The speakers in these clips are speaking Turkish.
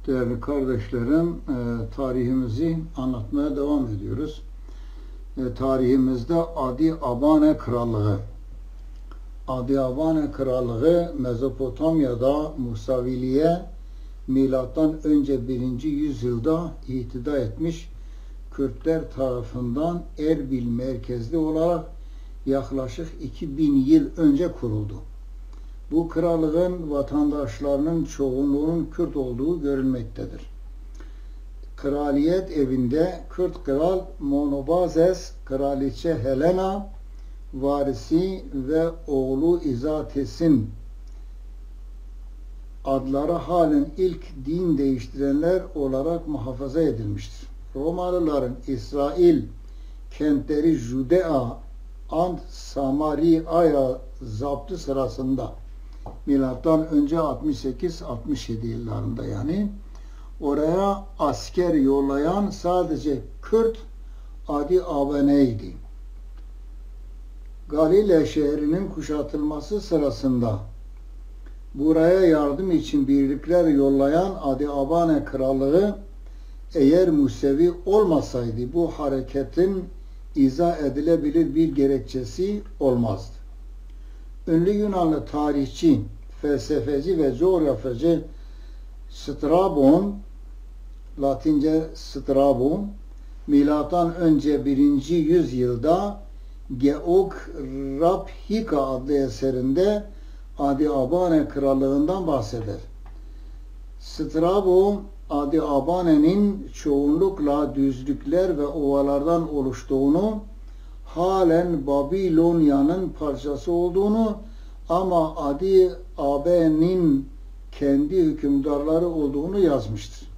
Değerli kardeşlerim, tarihimizi anlatmaya devam ediyoruz. Tarihimizde Adi Abane Krallığı. Adi Abane Krallığı Mezopotamya'da Musaviliğe milattan önce 1. yüzyılda ihtida etmiş Kürtler tarafından Erbil merkezli olarak yaklaşık 2000 yıl önce kuruldu. Bu krallığın vatandaşlarının çoğunluğunun Kürt olduğu görülmektedir. Kraliyet evinde Kürt kral Monobazes, kraliçe Helena, varisi ve oğlu İzates'in adları halen ilk din değiştirenler olarak muhafaza edilmiştir. Romalıların İsrail kentleri Judea, Ant, Samaria'ya zaptı sırasında milattan önce 68-67 yıllarında yani oraya asker yollayan sadece Kürt Adi Abane'ydi. Galile şehrinin kuşatılması sırasında buraya yardım için birlikler yollayan Adi Abane krallığı eğer Musevi olmasaydı bu hareketin izah edilebilir bir gerekçesi olmazdı. Ünlü Yunanlı tarihçi, felsefeci ve coğrafyacı Strabon, Latince Strabon, milattan önce 1. yüzyılda Geographika adlı eserinde Adi Abane krallığından bahseder. Strabon, Adi Abane'nin çoğunlukla düzlükler ve ovalardan oluştuğunu, halen Babilonya'nın parçası olduğunu ama Adi Abane'nin kendi hükümdarları olduğunu yazmıştır.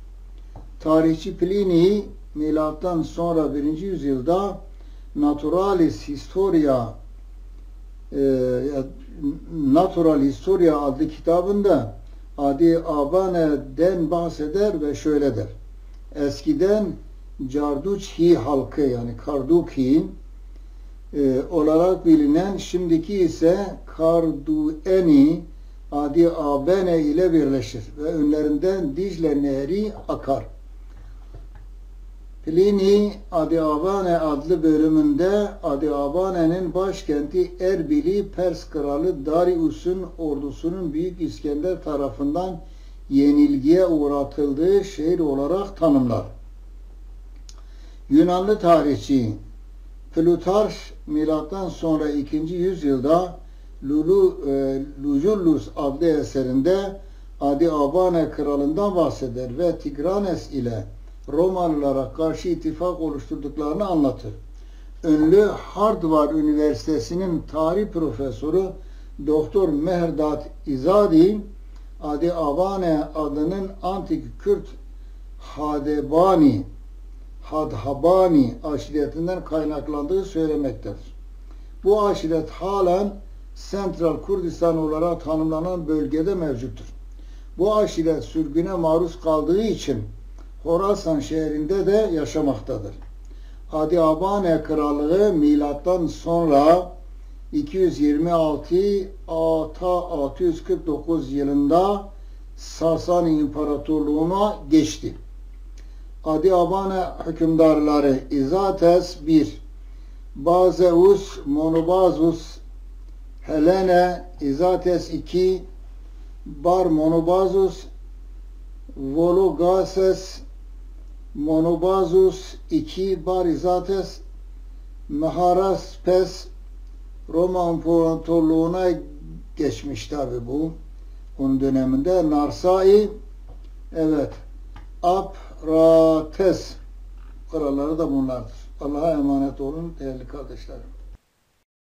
Tarihçi Pliny milattan sonra 1. yüzyılda Naturalis Historia adlı kitabında Adi Abane'den bahseder ve şöyle der. Eskiden Carduçhi halkı yani Karduki olarak bilinen, şimdiki ise Kardueni Adi Abane ile birleşir ve önlerinden Dicle Nehri akar. Pliny Adi Abane adlı bölümünde Adi Abane'nin başkenti Erbil'i Pers kralı Darius'un ordusunun Büyük İskender tarafından yenilgiye uğratıldığı şehir olarak tanımlar. Yunanlı tarihçi Plutarh milattan sonra 2. yüzyılda Lucullus adlı eserinde Adi Abane kralından bahseder ve Tigranes ile Romalılara karşı ittifak oluşturduklarını anlatır. Ünlü Harvard Üniversitesi'nin tarih profesörü Doktor Mehrdad İzadi, Adi Abane adının antik Kürt Hadhabani aşiretinden kaynaklandığı söylemektedir. Bu aşiret halen Central Kurdistan olarak tanımlanan bölgede mevcuttur. Bu aşiret sürgüne maruz kaldığı için Horasan şehrinde de yaşamaktadır. Adi Abane krallığı milattan sonra 226-649 yılında Sasani İmparatorluğu'na geçti. Adi Abane hükümdarları İzates 1, Bazeus, Monobazus, Helene, İzates 2, Bar Monobazus, Vologases, Monobazus 2, Bar İzates, Meharaspes Roma İmparatorluğu'na geçmiş tabi bu. Onun döneminde Narsai, evet, Aprates kralları da bunlardır. Allah'a emanet olun değerli kardeşlerim.